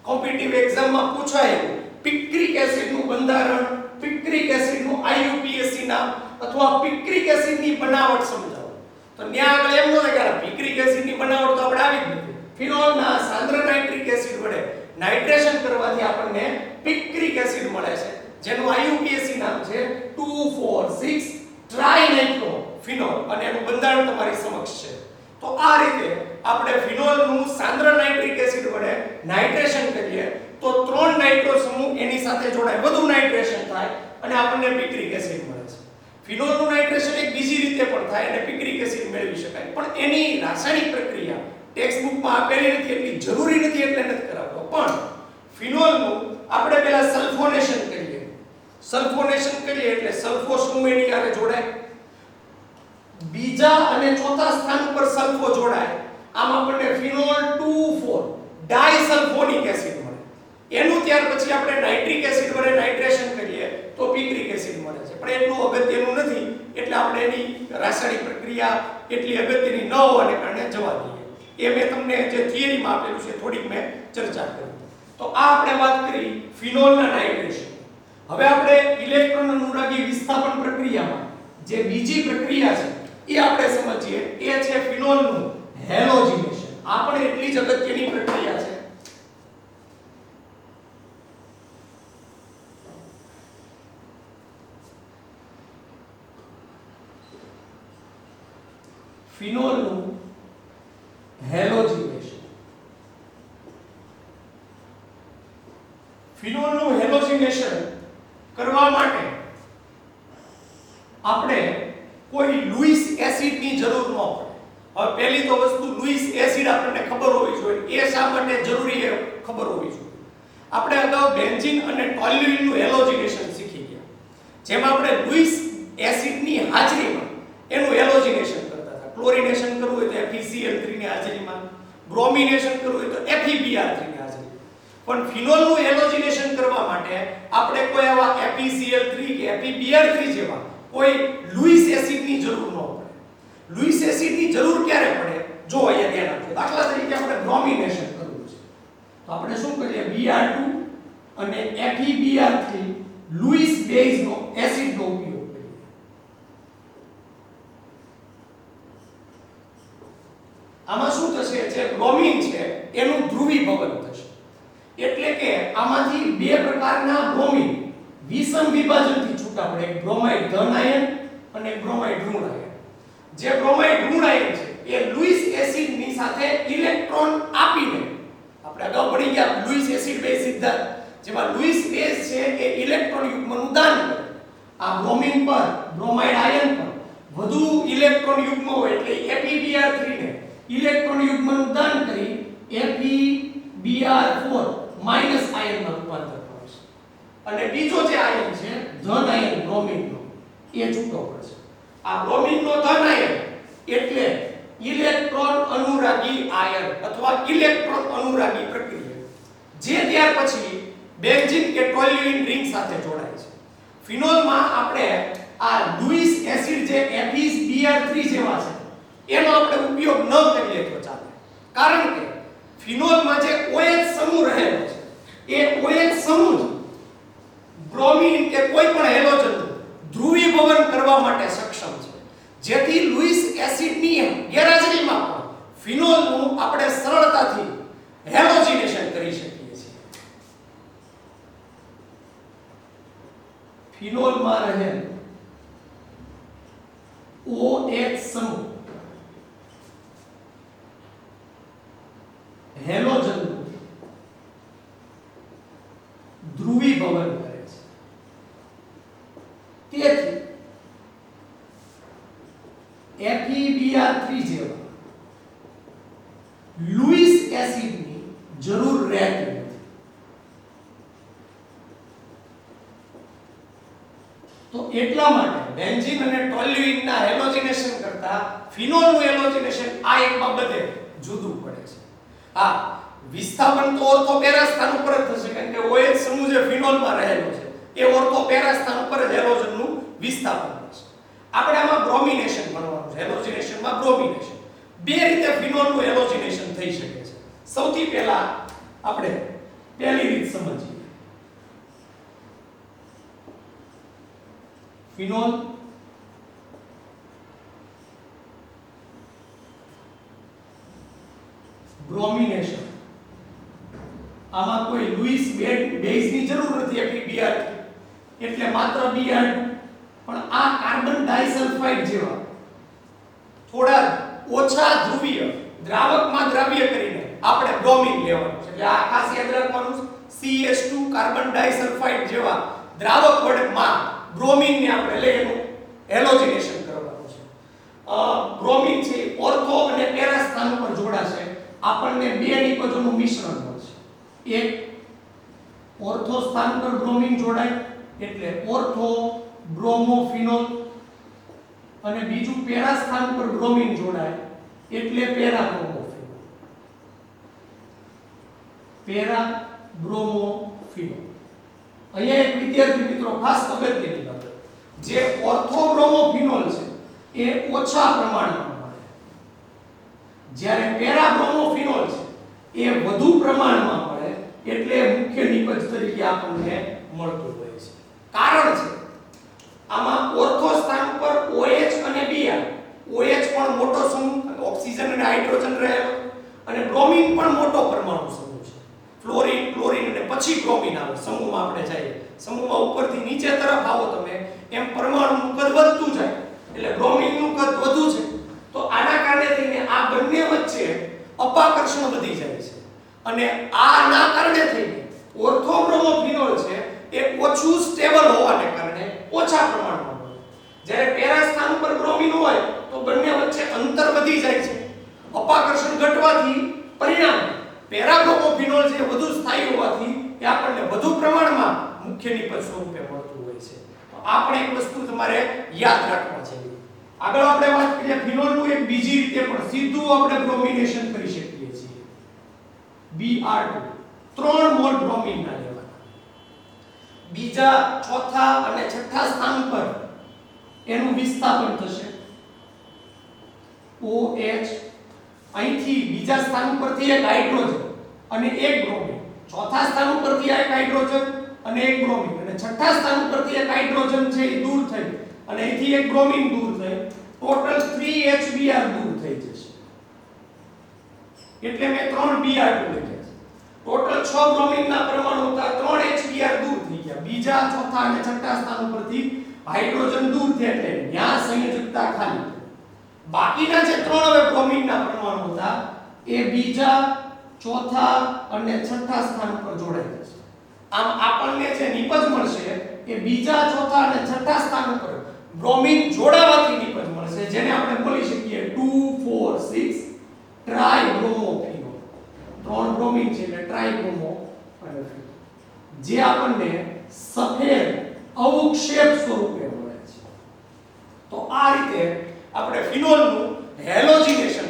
કોમ્પિટિટિવ એક્ઝામમાં પૂછાય પિક્રિક એસિડનું બંધારણ, પિક્રિક એસિડનું IUPAC નામ અથવા પિક્રિક એસિડની બનાવટ સમજાવો. તો ત્યાં આગળ એમ ન થાય કે પિક્રિક એસિડની બનાવટ તો આપણે આવી જ નથી. ફિનોલના સાંદ્ર નાઇટ્રિક એસિડ વડે નાઇટ્રેશન કરવાથી આપણને પિક્રિક એસિડ મળે છે, જેનું IUPAC નામ છે 2 4 6 ટ્રાઇનાઇટ્રો ફિનોલ અને એનું બંધારણ તમારી સમક્ષ છે. તો આ રીતે આપણે ફિનોલનું સાંદ્ર નાઇટ્રિક એસિડ વડે નાઇટ્રેશન કરીએ તો 3 નાઇટ્રો સમૂહ એની સાથે જોડાય, વધુ નાઇટ્રેશન થાય અને આપણને પિક્રિક એસિડ મળે છે. ફિનોલનું નાઇટ્રેશન એક બીજી રીતે પણ થાય અને પિક્રિક એસિડ મેળવી શકાય, પણ એની રાસાયણિક પ્રક્રિયા ટેક્સ્ટ બુકમાં આપેલી નથી, એટલી જરૂરી નથી એટલે નથી કરાવતો. પણ ફિનોલનું આપણે પહેલા સલ્ફોનેશન કરીએ. સલ્ફોનેશન કરીએ એટલે સલ્ફો સમૂહ એની સાથે જોડાય, બીજા અને ચોથા સ્થાન પર સલ્ફો જોડાય, આમ આપણને ફિનોલ 2 4 ડાયસલ્ફોનિક એસિડ મળે. એનું ત્યાર પછી આપણે નાઇટ્રિક એસિડ વડે નાઇટ્રેશન કરીએ તો પિક્રિક એસિડ મળે છે. પણ એટલું અગત્યનું નથી એટલે આપણે એની રાસાયણિક પ્રક્રિયા એટલી અગત્યની ન હોવાને કારણે જવા દઈએ. એ મેં તમને જે થિયરીમાં આપેલું છે થોડીક મેં ચર્ચા કરી. તો આ આપણે વાત કરી ફિનોલના નાઇટ્રેશન. હવે આપણે ઇલેક્ટ્રોન અનુરાગી વિસ્થાપન પ્રક્રિયામાં જે બીજી પ્રક્રિયા છે એ આપણે સમજીએ. એ છે ફિનોલનું હેલોજિનેશન. આ પણ એટલી જ અગત્યની પ્રક્રિયા છે. ફિનોલનું હેલોજિનેશન. ફિનોલ ફિનોલનું હેલોજિનેશન કરવા માટે આપણે કોઈ લુઈસ એસિડની જરૂર ન પડે. હવે પહેલી તો વસ્તુ લુઈસ એસિડ આપણને ખબર હોવી જોઈએ. એ શા માટે જરૂરી એ ખબર હોવી જોઈએ. આપણે અગાઉ બેન્ઝીન અને ટોલ્યુઈનનું હેલોજિનેશન શીખી ગયા, જેમાં આપણે લુઈસ એસિડની હાજરીમાં એનું હેલોજિનેશન કરતા હતા. ક્લોરિનેશન કરવું હોય તો FeCl3 ની હાજરીમાં, બ્રોમિનેશન કરવું હોય તો FeBr3 ની હાજરીમાં. પણ ફિનોલનું હેલોજિનેશન કરવા માટે આપણે કોઈ આવા FeCl3 કે FeBr3 જેવા કોઈ લુઈસ એસિડની જરૂર ન પડે. લુઈસ એસિડની જરૂર ક્યારે પડે? જો અહીંયા ધ્યાન આપજો. દાખલા તરીકે આપણે બ્રોમિનેશન કરવું છે તો આપણે શું કરીએ? Br2 અને FeBr3 લુઈસ બેઝનો એસિડનો ઉપયોગ કરીએ. આમાં શું થશે? જે બ્રોમિન છે એનું ધ્રુવીભવન થશે. એટલે કે આમાંથી બે પ્રકારના બ્રોમિન વિષમ વિભાજનથી છૂટા પડે. એક બ્રોમાઇડ ધન આયન અને એક બ્રોમાઇડ ઋણ આયન. જે બ્રોમાઇડ ઋણ આયન છે એ લુઈસ એસિડની સાથે ઇલેક્ટ્રોન આપીને, આપણે અગાઉ ભણી ગયા લુઈસ એસિડ બેઝ સિદ્ધાંત, જેમાં લુઈસ બેઝ છે એ ઇલેક્ટ્રોન યુગ્મનું દાન કરે. આ બ્રોમિન પર, બ્રોમાઇડ આયન પર વધુ ઇલેક્ટ્રોન યુગ્મ હોય એટલે FeBr3 ને ઇલેક્ટ્રોન યુગ્મનું દાન કરી FeBr4 માઈનસ આયનમાં રૂપાંતર કરશે. અને બીજો જે આયન છે ધન આયન બ્રોમિનનો, એ છૂટો પડશે. આ બ્રોમિનનો ધન આયન એટલે ઇલેક્ટ્રોન અનુરાગી આયન અથવા ઇલેક્ટ્રોન અનુરાગી પ્રક્રિયા, જે ત્યાર પછી બેન્ઝીન કે ટોલ્યુઈન રિંગ સાથે જોડાય છે. ફિનોલમાં આપણે આ લુઈસ એસિડ જે FeBr3 જેવા છે એનો આપણે ઉપયોગ ન કરીએ તો ચાલે. કારણ કે ફિનોલમાં જે OH સમૂહ રહેલો છે એ OH સમૂહ બ્રોમિન કે કોઈ પણ હેલોજન ધ્રુવીભવન કરવા માટે સક્ષમ છે, જેથી લુઈસ એસિડની ગેરહાજરીમાં પણ ફિનોલનું આપણે સરળતાથી હેલોજિનેશન કરી શકીએ છીએ. ફિનોલમાં રહેલ OH સમૂહ હેલોજન ધ્રુવીભવન કરે છે. તેથી FeBr3 જેવા લુઈસ એસિડની જરૂર રહેતી નથી. તો એટલા માટે બેન્ઝીન અને ટોલ્યુઈનના હેલોજિનેશન કરતા ફિનોલનું હેલોજિનેશન આ એક બાબતે જુદું પડે છે. હા, વિસ્થાપન તો ઓર્થો પેરા સ્થાન ઉપર જ થશે, કારણ કે OH સમૂહ જે ફિનોલમાં રહેલો છે એ ઓર્થો પેરા સ્થાન ઉપર જ હેલોજનનું વિસ્થાપન થશે. આપણે આમાં બ્રોમિનેશન ભણવાનું છે. હેલોજિનેશનમાં બ્રોમિનેશન બે રીતે ફિનોલનું હેલોજિનેશન થઈ શકે છે. સૌથી પહેલા આપણે પહેલી રીત સમજીએ. ફિનોલ બ્રોમિનેશન, આમાં કોઈ લુઈસ બેઝની જરૂર નથી FeBr3 એટલે માત્ર Br2. પણ આ કાર્બન ડાઇસલ્ફાઇડ જેવા થોડા ઓછા ધ્રુવીય દ્રાવકમાં દ્રાવ્ય કરીને આપણે બ્રોમિન લેવાનું છે. એટલે આ ખાસ યાદ રાખવાનું છે. CH2 કાર્બન ડાઇસલ્ફાઇડ જેવા દ્રાવક વડમાં બ્રોમિનને આપણે લઈને હેલોજિનેશન કરવાનું છે. બ્રોમિન છે ઓર્થો અને પેરા સ્થાન પર જોડાશે. આપણને બે નિપજોનું મિશ્રણ મળશે. એક ઓર્થો સ્થાન પર બ્રોમિન જોડાય એટલે ઓર્થો બ્રોમોફિનોલ, અને બીજું પેરા સ્થાન પર બ્રોમિન જોડાય એટલે પેરા બ્રોમોફિનોલ. પેરા બ્રોમોફિનોલ. અહીંયા એક વિદ્યાર્થી મિત્રો ખાસ અગત્યની બાબત, જે ઓર્થો બ્રોમોફિનોલ છે એ ઓછા પ્રમાણમાં મળે, જ્યારે પેરા બ્રોમોફિનોલ છે એ વધુ પ્રમાણમાં મળે, એટલે મુખ્ય નિપજ તરીકે આપણને મળતું હોય છે. કારણ છે આમાં ઓર્થો સ્થાન પર OH અને Br, OH પણ મોટો સમૂહ, ઓક્સિજન અને હાઇડ્રોજન રહેલો, અને બ્રોમિન પણ મોટો પરમાણુ સમૂહ છે. ફ્લોરિન, ક્લોરિન અને પછી બ્રોમિન આવે. સમૂહમાં આપણે જઈએ, સમૂહમાં ઉપરથી નીચે તરફ આવો તમે એમ પરમાણુનું કદ વધતું જાય, એટલે બ્રોમિનનું કદ વધુ છે. તો આના કારણે થઈને આ બંને વચ્ચે અપાકર્ષણ વધી જાય છે, અને આના કારણે થઈને ઓર્થોબ્રોમોફિનોલ છે એ ઓછું સ્ટેબલ હોવાને કારણે ઓછા પ્રમાણમાં હોય. જ્યારે પેરા સ્થાન પર બ્રોમિન હોય તો બંને વચ્ચે અંતર વધી જાય છે. અપાકર્ષણ ઘટવાથી પરિણામે પેરાબ્રોમોફિનોલ જે વધુ સ્થાયી હોવાથી એ આપણને વધુ પ્રમાણમાં મુખ્ય નિપજ સ્વરૂપે મળતું હોય છે. તો આ પણ એક વસ્તુ તમારે યાદ રાખવા છે. આગળ આપણે વાત કરીએ ફિનોલનું એક બીજી રીતે પણ સીધું આપણે બ્રોમિનેશન કરી શકીએ છીએ. Br2 3 મોલ બ્રોમિન ના લેવાના. બીજા, ચોથા અને છઠ્ઠા સ્થાન પર એનું વિસ્થાપન થશે. OH અહીંથી બીજા સ્થાન પરથી એક હાઇડ્રોજન અને એક બ્રોમિન, ચોથા સ્થાન પરથી એક હાઇડ્રોજન અને એક બ્રોમિન, અને છઠ્ઠા સ્થાન પરથી એક હાઇડ્રોજન છે એ દૂર થઈ અને અહીંથી એક બ્રોમિન દૂર થઈ ટોટલ 3 HBr દૂર થઈ જશે. એટલે મેં 3 Br2 લખ્યા છે. ટોટલ 6 બ્રોમિનના પરમાણુ હતા, 3 HBr દૂર થઈ ગયા. બીજા, ચોથા અને છઠ્ઠા સ્થાન પરથી હાઇડ્રોજન દૂર થયા એટલે ત્યાં સંયોજકતા ખાલી. બાકીના જે 3 હવે બ્રોમિનના પરમાણુ હતા એ બીજા, ચોથા અને છઠ્ઠા સ્થાન પર જોડાઈ જશે. આમ આપણને જે નિપજ મળશે એ બીજા, ચોથા અને છઠ્ઠા સ્થાન પર બ્રોમિન જોડાવાથી નિપજ મળશે, જેને આપણે બોલી શકીએ 2 4 6 ટ્રાઇબ્રોમોફિનોલ. 3 બ્રોમિન છે એટલે ટ્રાઇબ્રોમોફિનોલ, જે આપણને સફેદ અવક્ષેપ સ્વરૂપે મળે છે. તો આ રીતે આપણે ફિનોલનું હેલોજિનેશન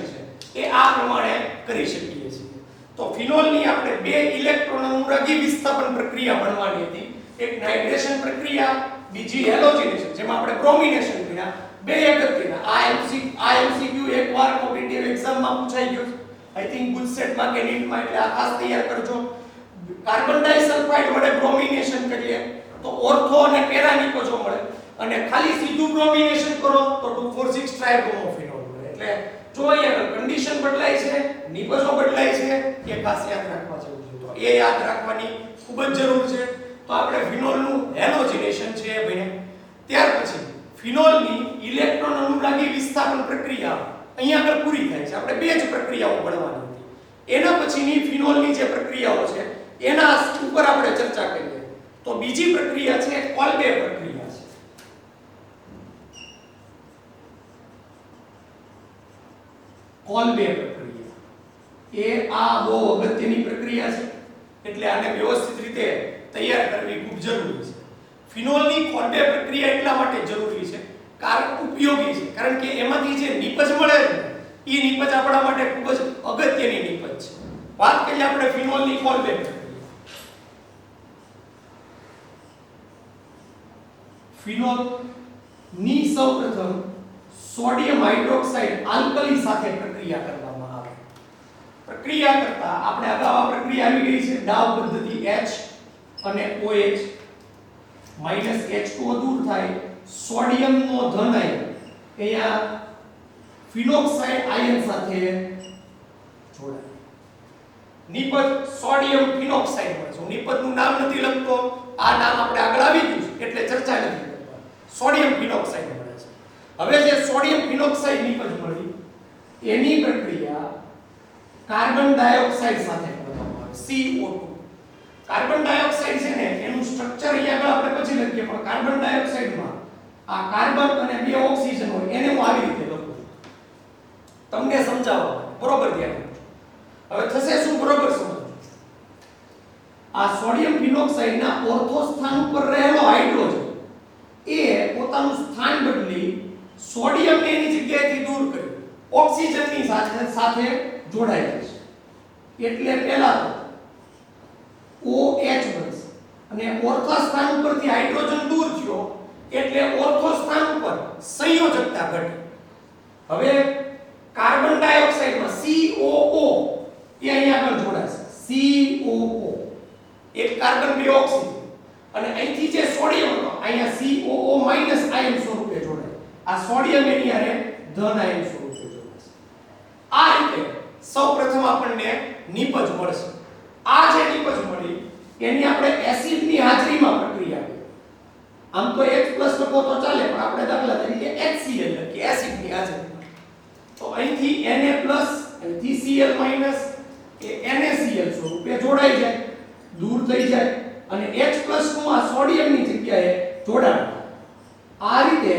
છે એ આ પ્રમાણે કરી શકીએ છીએ. તો ફિનોલની આપણે બે ઇલેક્ટ્રોન અનુરાગી વિસ્થાપન પ્રક્રિયા ભણવાની હતી. એક નાઇટ્રેશન પ્રક્રિયા, બીજી હેલોજિનેશન, જેમાં આપણે બ્રોમિનેશન કર્યા. બે અગત્યના આ એમસીક્યુ એકવાર કોમ્પિટિટિવ એક્ઝામમાં પૂછાઈ ગયો છે. આઈ થિંક ગુજસેટમાં કે નીટમાં, એટલે આ ખાસ તૈયાર કરજો. કાર્બન ડાઇસલ્ફાઇડ વડે બ્રોમિનેશન કરીએ તો ઓર્થો અને પેરા નિપજો મળે, અને ખાલી સીધું બ્રોમિનેશન કરો તો 2,4,6 ટ્રાઇબ્રોમોફિનોલ મળે. એટલે જો અહીંયા કન્ડિશન બદલાય છે, નિપજો બદલાય છે, એ ખાસ યાદ રાખવા જેવું છે. તો એ યાદ રાખવાની ખૂબ જ જરૂર છે. તો આપણે ફિનોલનું હેલોજિનેશન છે એ ભણ્યા. ત્યાર પછી ફિનોલની ઇલેક્ટ્રોન અનુરાગી વિસ્થાપન પ્રક્રિયા અહીંયા આગળ પૂરી થાય છે. આપણે બે જ પ્રક્રિયાઓ ભણવાની હતી. એના પછીની ફિનોલની જે પ્રક્રિયાઓ છે એના ઉપર આપણે ચર્ચા કરીએ. તો બીજી પ્રક્રિયા છે કોલ્બે પ્રક્રિયા છે. કોલ્બે પ્રક્રિયા એ આ બહુ અગત્યની પ્રક્રિયા છે, એટલે આને વ્યવસ્થિત રીતે તૈયાર કરવી ખૂબ જરૂરી છે. ફિનોલની કોલ્બે પ્રક્રિયા એટલા માટે જરૂરી છે, ઉપયોગી છે, કારણ કે એમાંથી જે નિપજ મળે છે એ નિપજ આપણા માટે ખૂબ જ અગત્યની નિપજ છે. વાત કરીએ આપણે ફિનોલની કોલ્બે પ્રક્રિયા. ફિનોલ ની સૌપ્રથમ સોડિયમ હાઇડ્રોક્સાઇડ આલ્કલી સાથે પ્રક્રિયા કરવામાં આવે. પ્રક્રિયા કરતા આપણે અગાઉ આ પ્રક્રિયા આવી ગઈ છે ડાવ પદ્ધતિ, H અને OH -H2O દૂર થાય, સોડિયમ નો ધન આયન અહીંયા ફિનોક્સાઇડ આયન સાથે જોડાય. નિપજ સોડિયમ ફિનોક્સાઇડ મળે છે. હું નિપજનું નામ નથી લખતો, આ નામ આપણે આગળ આવી ગયું છે એટલે ચર્ચા નથી કરતા. સોડિયમ ફિનોક્સાઇડ મળે છે. હવે જે સોડિયમ ફિનોક્સાઇડ નિપજ મળી એની પ્રક્રિયા કાર્બન ડાયોક્સાઇડ સાથે કરવામાં આવે, CO2. કાર્બન ડાયોક્સાઇડ છે ને એનું સ્ટ્રક્ચર અહીંયા આગળ આપણે પછી લખીએ, પણ કાર્બન ડાયોક્સાઇડમાં આ કાર્બન અને બે ઓક્સિજન હોય એને હું આવી રીતે લખું તમને સમજાવવા માટે. બરોબર ધ્યાન રાખજો. હવે થશે શું, બરોબર સમજો. આ સોડિયમ ફિનોક્સાઇડના ઓર્થો સ્થાન ઉપર રહેલો હાઇડ્રોજન એ પોતાનું સ્થાન બદલી સોડિયમને એની જગ્યાએથી દૂર કરી ઓક્સિજનની સાથે જોડાઈ જશે. એટલે પહેલા તો OH બનશે અને ઓર્થો સ્થાન ઉપરથી હાઇડ્રોજન દૂર થયો એટલે ઓર્થો સ્થાન ઉપર સંયોજકતા ઘટી. હવે કાર્બન ડાયોક્સાઇડમાં COO એ અહીંયા આગળ જોડાશે, COO એક કાર્બન બે ઓક્સિજન, અને અહીંથી જે સોડિયમ હતો અહીંયા COO માઈનસ આયન સ્વરૂપે જોડાય. આ સોડિયમ એની હારે ધન આયન સ્વરૂપે જોડાશે. આ રીતે સૌપ્રથમ આપણને નિપજ મળશે. આ જે નિપજ મળી એની આપણે એસિડની હાજરીમાં પ્રક્રિયા કરી. આમ તો H+ લખો તો ચાલે, પણ આપણે દાખલા તરીકે HCl લખીએ એસિડની હાજરીમાં. તો અહીંથી Na+ અહીંથી Cl- એ NaCl સ્વરૂપે જોડાઈ જાય, દૂર થઈ જાય. જોડાણ. આ રીતે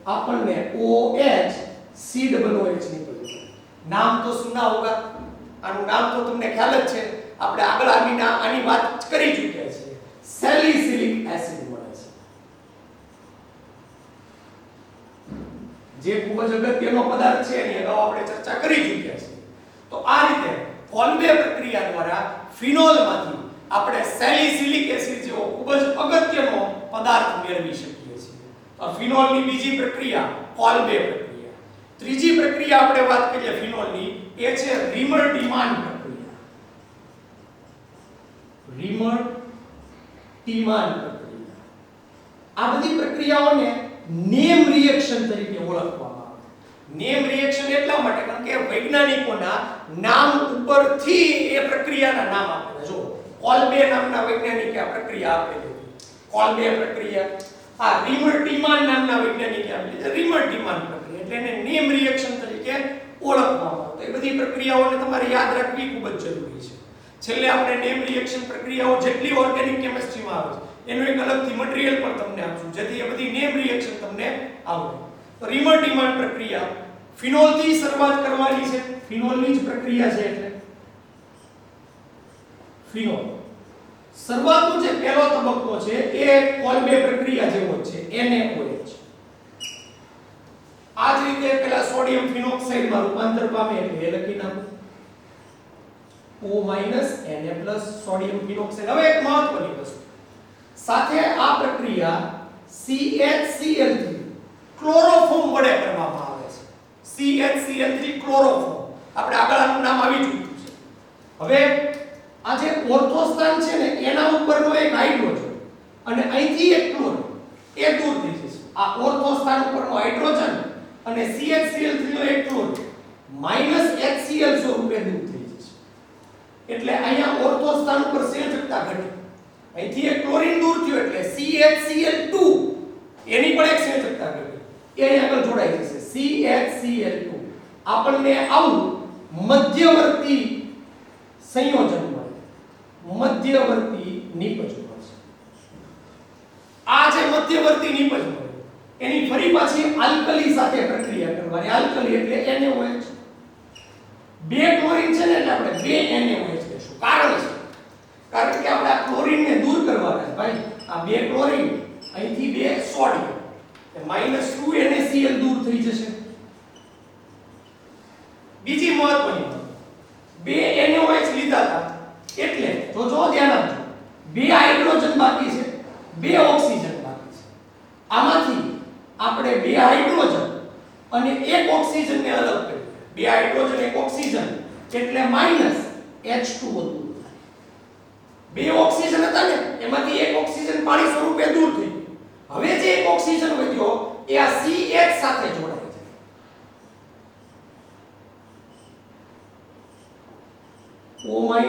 આપણને OH COOH નીકળ્યું. નામ તો સુના હોગા, આનું નામ તો તમને ખ્યાલ જ છે, આપણે આગળ આની વાત કરી ચૂક્યા છીએ. સેલિસિલિક એસિડ મળે છે, જે ખૂબ જ અગત્યનો પદાર્થ છે, એની અગાઉ આપણે ચર્ચા કરી ચૂક્યા છીએ. તો આ રીતે કોલ્બે પ્રક્રિયા દ્વારા ફિનોલમાંથી આપણે સેલિસિલિક એસિડ જેવો ખૂબ જ અગત્યનો પદાર્થ મેળવી શકીએ છીએ. તો ફિનોલની બીજી પ્રક્રિયા કોલ્બે પ્રક્રિયા. ત્રીજી પ્રક્રિયા આપણે વાત કરીએ ફિનોલની, એ છે રીમર-ટીમાન પ્રક્રિયા. રીમર-ટીમાન પ્રક્રિયા. આ બધી પ્રક્રિયાઓને નેમ રિએક્શન તરીકે ઓળખવામાં આવે. નેમ રિએક્શન એટલા માટે કારણ કે વૈજ્ઞાનિકોના નામ ઉપરથી એ પ્રક્રિયાના નામ આપેલા. જો કોલ્બે નામના વૈજ્ઞાનિકે આ પ્રક્રિયા આપેલી હતી, કોલ્બે પ્રક્રિયા. આ રીમર-ટીમાન નામના વૈજ્ઞાનિકે આપેલી છે રીમર-ટીમાન પ્રક્રિયા, એટલે એને નેમ રિએક્શન તરીકે ઓળખવામાં આવે. તો એ બધી પ્રક્રિયાઓને તમારે યાદ રાખવી ખૂબ જ જરૂરી છે. છેલ્લે આપણે નેમ રિએક્શન પ્રક્રિયાઓ જેટલી ઓર્ગેનિક કેમિસ્ટ્રીમાં આવે છે એનું એક અલગથી મટીરીયલ પણ તમને આપશું, જેથી એ બધી નેમ રિએક્શન તમને આવડે. તો રીમર-ટીમાન પ્રક્રિયા ફિનોલથી શરૂઆત કરવાની છે, ફિનોલની જ પ્રક્રિયા છે, એટલે ફિનોલ શરૂઆતનો જે પહેલો તબક્કો છે એ કોલ્બે પ્રક્રિયા જેવો જ છે, NaOH. આ જ રીતે પેલા સોડિયમ ફિનોક્સાઇડ માં રૂપાંતર પામે એટલે એ લખી નાખો O Na સોડિયમ ફિનોક્સાઇડ. હવે એક મહત્વની વસ્તુ, સાથે આ પ્રક્રિયા CHCl3 ક્લોરોફોર્મ વડે કરવામાં આવે છે. CHCl3 ક્લોરોફોર્મ, આપણે આગળ આનું નામ આવી ચૂક્યું છે. હવે આ જે ઓર્થો સ્થાન છે ને એના ઉપરનો એક હાઇડ્રોજન અને અહીંથી એક ક્લોરીન એ દૂર થઈ જશે. આ ઓર્થો સ્થાન ઉપરનો હાઇડ્રોજન અને CHCl3 નો એક ક્લોરીન -HCl સ્વરૂપે દૂર થઈ જશે. એટલે અહીંયા ઓર્થો સ્થાન ઉપર સંયોજકતા ઘટી. અહીંથી એક ક્લોરીન દૂર થયો એટલે CHCl2 એની પણ એક સંયોજકતા ઘટી. એ અહીંયા આગળ જોડાઈ જશે CHCl2. આપણને આવું મધ્યવર્તી સંયોજન મળે, મધ્યવર્તી નિપજ મળશે. આ જે મધ્યવર્તી નિપજ મળે એની ફરી પાછી આલ્કલી સાથે પ્રક્રિયા કરવાની. આલ્કલી એટલે NaOH. બે ક્લોરીન છે ને એટલે આપણે બે NaOH કહીશું. કારણ કે આપણે આ ક્લોરીનને દૂર કરવાના છે ભાઈ. આ બે ક્લોરીન અહીંથી બે સોડિયમ -2 NaCl દૂર થઈ જશે. બીજી મહત્વની બે NaOH લીધા હતા એટલે જો ધ્યાન આપજો, બે હાઇડ્રોજન બાકી છે, બે ઓક્સિજન બાકી છે. આમાંથી આપણે બે હાઇડ્રોજન અને એક ઓક્સિજનને અલગ કરીએ. બે હાઇડ્રોજન એક ઓક્સિજન એટલે -H2O દૂર થાય. બે ઓક્સિજન હતા ને એમાંથી એક ઓક્સિજન પાણી સ્વરૂપે દૂર થઈ ગયું. હવે જે એક ઓક્સિજન વધ્યો એ આ CH સાથે જોડાય છે. O Na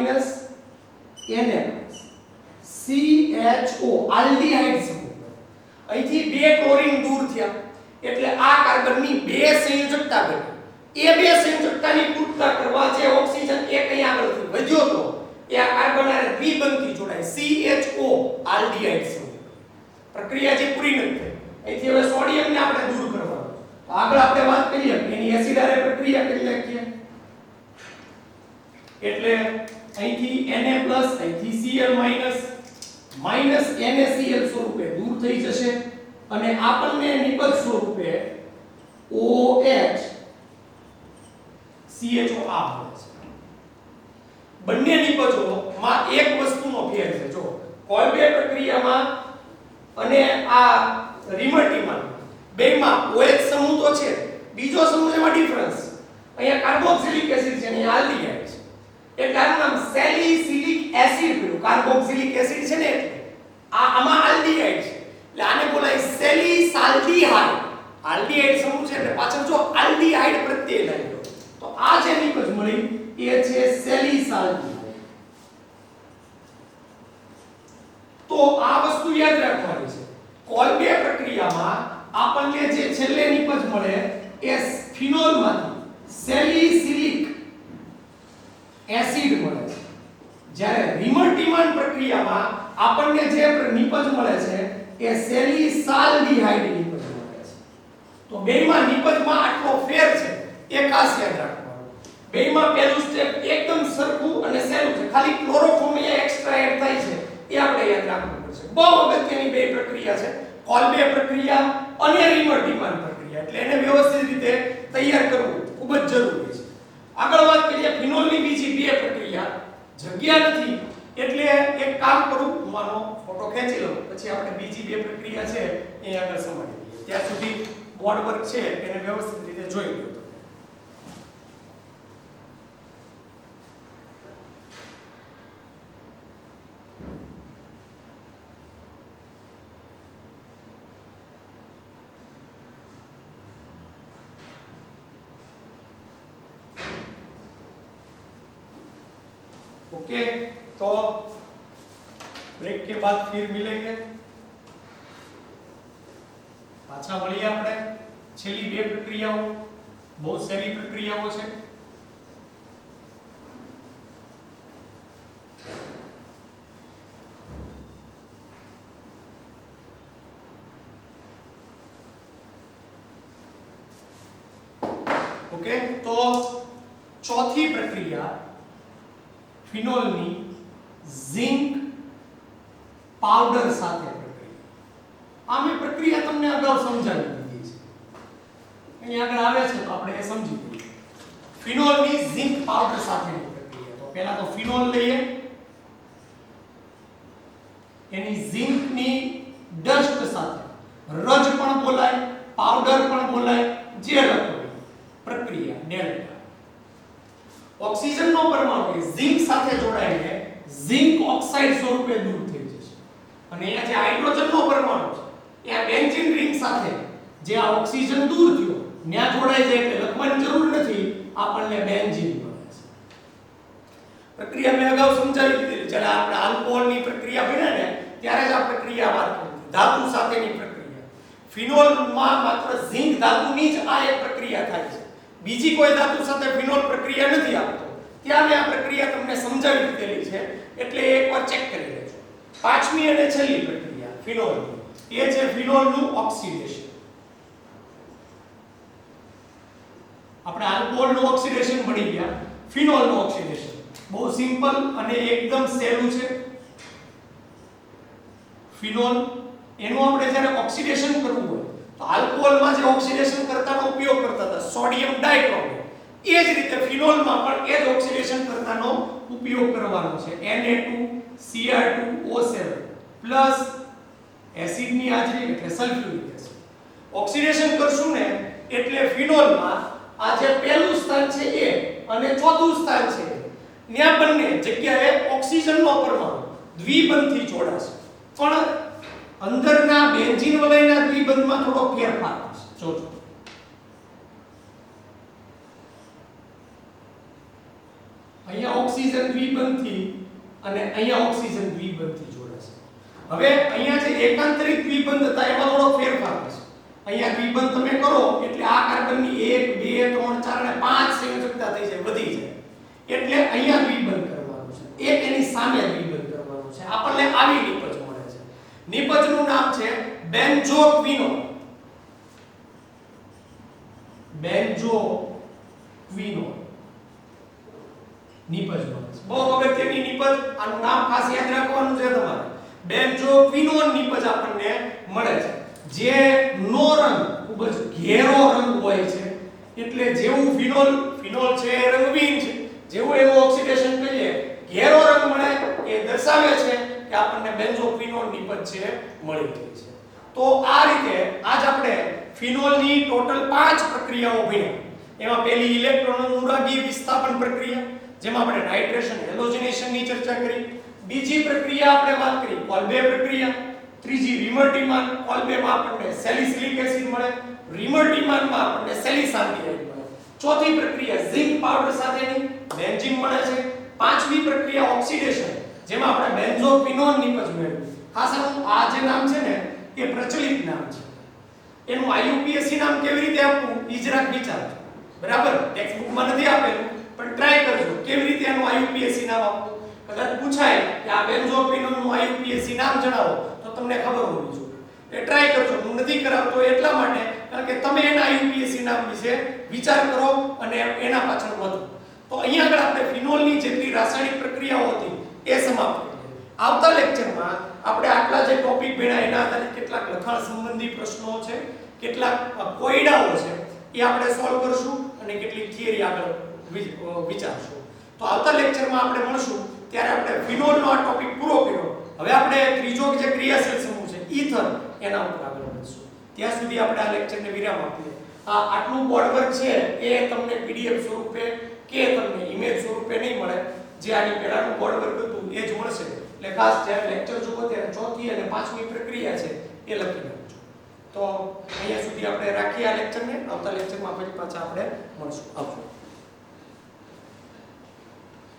CHO આલ્ડીહાઇડ સમૂહ. અહીંથી બે ક્લોરીન દૂર થયા એટલે આ કાર્બનની બે સંયોજકતા ઘટી. એ બે સંયોજકતાની પૂર્તતા કરવા જે ઓક્સિજન એક અહીં આગળથી વધ્યો તો એ આ કાર્બન આરે દ્વિબંધી જોડાય CHO આલ્ડીહાઇડ સમૂહ. પ્રક્રિયા જે પૂરી નથી થઈ. અહીંથી હવે સોડિયમને આપણે દૂર કરવાનું. તો આગળ આપણે વાત કરીએ એની એસિડ આરે પ્રક્રિયા કરી નાખીએ. એટલે અહીંથી Na અહીંથી Cl NaCl સ્વરૂપે દૂર થઈ જશે અને આપણને નિપજ સ્વરૂપે OH CHO આ મળે છે. બંને નિપજોમાં એક વસ્તુનો ફેર છે. જો કોલ્બે પ્રક્રિયામાં અને આ રીમર-ટીમાન બેમાં OH સમૂહ તો છે, બીજો સમૂહ એમાં ડિફરન્સ. અહીંયા કાર્બોક્સિલિક એસિડ છે અને અહીંયા આલ્ડીહાઇડ છે. એટલે આનું નામ સેલિસિલિક એસિડ પડ્યું. કાર્બોક્સિલિક એસિડ છે ને એટલે આમાં આલ્ડીહાઇડ છે એટલે આને બોલાય સેલિસાલ્ડીહાઇડ. આલ્ડીહાઇડ સમૂહ છે એટલે પાછળ જો આલ્ડીહાઇડ પ્રત્યય લાગ્યો તો આ જે નિપજ મળી એ છે સેલિસાલ્ડીહાઇડ. તો આ વસ્તુ યાદ રાખવાની છે. કોલ્બે પ્રક્રિયામાં આપણને જે છેલ્લે નિપજ મળે એ ફિનોલમાંથી સેલિસિલિક એસિડ મળે છે. જ્યારે રીમર-ટીમાન પ્રક્રિયામાં આપણને જે નિપજ મળે છે એ સેલિસાલ્ડિહાઇડ નિપજ મળે છે. તો બેયમાં નિપજમાં આટલો ફેર છે એ ખાસ યાદ રાખવાનું. બેયમાં પહેલું સ્ટેપ એકદમ સરખું અને સહેલું છે, ખાલી ક્લોરોફોર્મ એ એક્સ્ટ્રા એડ થાય છે એ આપણે યાદ રાખવું પડશે. બહુ અગત્યની બે પ્રક્રિયા છે, કોલ્બે પ્રક્રિયા અને રીમર-ડીમાન પ્રક્રિયા, એટલે એને વ્યવસ્થિત રીતે તૈયાર કરવું ખૂબ જ જરૂરી છે. આગળ વાત કરીએ ફિનોલની બીજી બે પ્રક્રિયા. જગ્યા નથી એટલે એક કામ કરું, હું આનો ફોટો ખેંચી લઉં, પછી આપણે બીજી બે પ્રક્રિયા છે એ આગળ સમજી લઈએ. ત્યાં સુધી બોર્ડ વર્ક છે એને વ્યવસ્થિત રીતે જોઈ લો. ओके, तो ब्रेक के बाद फिर मिलेंगे. પાછા મળીએ આપણે. છેલ્લી બે પ્રક્રિયાઓ બહુ સહેલી પ્રક્રિયાઓ છે. ओके, तो चौथी प्रक्रिया ફિનોલની ઝિંક પાવડર સાથે પ્રક્રિયા. આ મેં પ્રક્રિયા તમને અગાઉ સમજાવી દીધી છે, અહીં આગળ આવે છે તો આપણે એ સમજી લઈએ. ફિનોલની ઝિંક પાવડર સાથેની પ્રક્રિયા. તો પહેલા તો ફિનોલ લઈએ, એની ઝિંકની ડસ્ટ સાથે, રજ પણ બોલાય, પાવડર પણ બોલાય, જે લખો પ્રક્રિયા ડેલ્ટા. ઓક્સિજનનો પરમાણુ ઝિંક સાથે જોડાઈને ઝિંક ઓક્સાઇડ સ્વરૂપે દૂર થઈ જશે, અને અહીંયા જે હાઇડ્રોજનનો પરમાણુ છે એ બેન્ઝીન રિંગ સાથે જે આ ઓક્સિજન દૂર થયો ત્યાં જોડાઈ જાય એટલે લખવાની જરૂર નથી, આપણને બેન્ઝીન મળે છે. પ્રક્રિયા મેં અગાઉ સમજાવી દીધી, જ્યારે આપણે આલ્કોહોલની પ્રક્રિયા ભણ્યા ને ત્યારે જ આ પ્રક્રિયા વાત કરી, ધાતુ સાથેની પ્રક્રિયા. ફિનોલમાં માત્ર ઝિંક ધાતુની જ આ એક પ્રક્રિયા થાય છે, બીજી કોઈ ધાતુ સાથે ફિનોલ પ્રક્રિયા નથી આપતો. ત્યાં મેં આ પ્રક્રિયા તમને સમજાવી દીધેલી છે, એટલે એકવાર ચેક કરી લેજો. પાંચમી અને છેલ્લી પ્રક્રિયા ફિનોલની એ છે ફિનોલનું ઓક્સિડેશન. આપણે આલ્કોહોલનું ઓક્સિડેશન ભણી ગયા, ફિનોલનું ઓક્સિડેશન બહુ સિમ્પલ અને એકદમ સહેલું છે. ફિનોલ એનું આપણે જ્યારે ઓક્સિડેશન કરવું હોય તો આલ્કોહોલમાં જે ઓક્સિડેશન કરતાનો ઉપયોગ કરતા હતા સોડિયમ ડાઇક્રોમેટ, એ જ રીતે ફિનોલમાં પણ એ જ ઓક્સિડેશન કરતાનો ઉપયોગ કરવાનો છે. Na2Cr2O7 પ્લસ એસિડની હાજરી એટલે સલ્ફ્યુરિક એસિડ. ઓક્સિડેશન કરશું ને એટલે ફિનોલમાં આ જે પહેલું સ્થાન છે એ અને ચોથું સ્થાન છે ત્યાં બંને જગ્યાએ ઓક્સિજનનો પરમાણુ દ્વિબંધથી જોડાશે, પણ અંદરના બેન્ઝીન વલયના દ્વિબંધમાં થોડો ફેરફાર થશે. જોજો, અહીંયા ઓક્સિજન દ્વિબંધથી અને અહીંયા ઓક્સિજન દ્વિબંધથી જોડાશે. હવે અહીંયા જે એકાંતરિક દ્વિબંધ હતા એમાં થોડો ફેરફાર થશે. અહીંયા દ્વિબંધ તમે કરો એટલે આ કાર્બનની 1 2 3 4 અને 5 સંયોજકતા થઈ જાય, વધી જાય, એટલે અહીંયા દ્વિબંધ કરવાનું છે, એક એની સામે દ્વિબંધ કરવાનું છે. આપણને આવી નિપજ મળે છે. નિપજનું નામ છે બેન્ઝોક્વિનોલ. બેન્ઝોક્વિનોલ નિપજ મળે છે. બહુ અગત્યની નિપજ, આનું નામ ખાસ યાદ રાખવાનું છે તમારે. બેન્ઝોક્વિનોલ નિપજ આપણને મળે છે, જેનો રંગ ખૂબ જ ઘેરો રંગ હોય છે. એટલે જેવું ફિનોલ છે એ રંગહીન છે, જેવું એનું ઓક્સિડેશન કરીએ ઘેરો રંગ મળે એ દર્શાવે છે કે આપણને બેન્ઝોક્વિનોલ નિપજ છે મળી ગઈ છે. તો આ રીતે આજ આપણે ફિનોલની ટોટલ 5 પ્રક્રિયાઓ ભણી. એમાં પહેલી ઇલેક્ટ્રોન અનુરાગી વિસ્થાપન પ્રક્રિયા, જેમાં આપણે નાઇટ્રેશન હેલોજનેશનની ચર્ચા કરી. બીજી પ્રક્રિયા આપણે વાત કરી કોલ્બે પ્રક્રિયા. ત્રીજી રીમર-ડીમાન. કોલ્બેમાં આપણને સેલિસિલિક એસિડ મળે, રીમર-ડીમાનમાં આપણને સેલિસાલ્ડિહાઇડ મળે. ચોથી પ્રક્રિયા ઝિંક પાવડર સાથેની બેન્ઝીન મળે છે. પાંચમી પ્રક્રિયા ઓક્સિડેશન, જેમાં આપણે બેન્ઝોક્વિનોલ નિપજ મેળવી. ખાસ આ જે નામ છે ને એ પ્રચલિત નામ છે, એનું આઈયુપીએસસી નામ કેવી રીતે આપવું ઈ જરાક વિચારજો. બરાબર, ટેક્સ્ટ બુકમાં નથી આપેલું પણ ટ્રાય કરજો કેવી રીતે એનું આઈયુપીએસસી નામ આપવું. કદાચ પૂછાય કે આ બેન્ઝોક્વિનોનનું આઈયુપીએસી નામ જણાવો તો તમને ખબર હોવી જોઈએ. એ ટ્રાય કરજો. હું નથી કરાવતો એટલા માટે કારણ કે તમે એના આઈયુપીએસી નામ વિશે વિચાર કરો અને એના પાછળ વધો. તો અહીંયા આગળ આપણે ફિનોલની જેટલી રાસાયણિક પ્રક્રિયાઓ હતી એ સમાપ્ત કરીએ. આવતા લેક્ચરમાં આપણે આટલા જે ટોપિક ભણ્યા એના આધારે કેટલાક લખાણ સંબંધી પ્રશ્નો છે, કેટલાક કોયડાઓ છે એ આપણે સોલ્વ કરશું અને કેટલીક થિયરી આગળ વિચારશું. તો આવતા લેક્ચરમાં આપણે મળશું ત્યારે આપણે ફિનોલનો આ ટોપિક પૂરો કર્યો. હવે આપણે ત્રીજો જે ક્રિયાશીલ સમૂહ છે ઈથર એના ઉપર આગળ વધીશું. ત્યાં સુધી આપણે આ લેક્ચરને વિરામ આપીએ. આટલું બોર્ડ વર્ક છે એ તમને પીડીએફ સ્વરૂપે કે તમને ઇમેજ સ્વરૂપે નહીં મળે. જે આની પહેલાનું બોર્ડ વર્ક હતું એ જ મળશે. એટલે ખાસ જ્યારે લેક્ચર જુઓ ત્યારે ચોથી અને પાંચમી પ્રક્રિયા છે એ લખી નાખજો. તો અહીંયા સુધી આપણે રાખીએ આ લેક્ચરને. આવતા લેક્ચરમાં પછી પાછા આપણે મળશું. આવજો.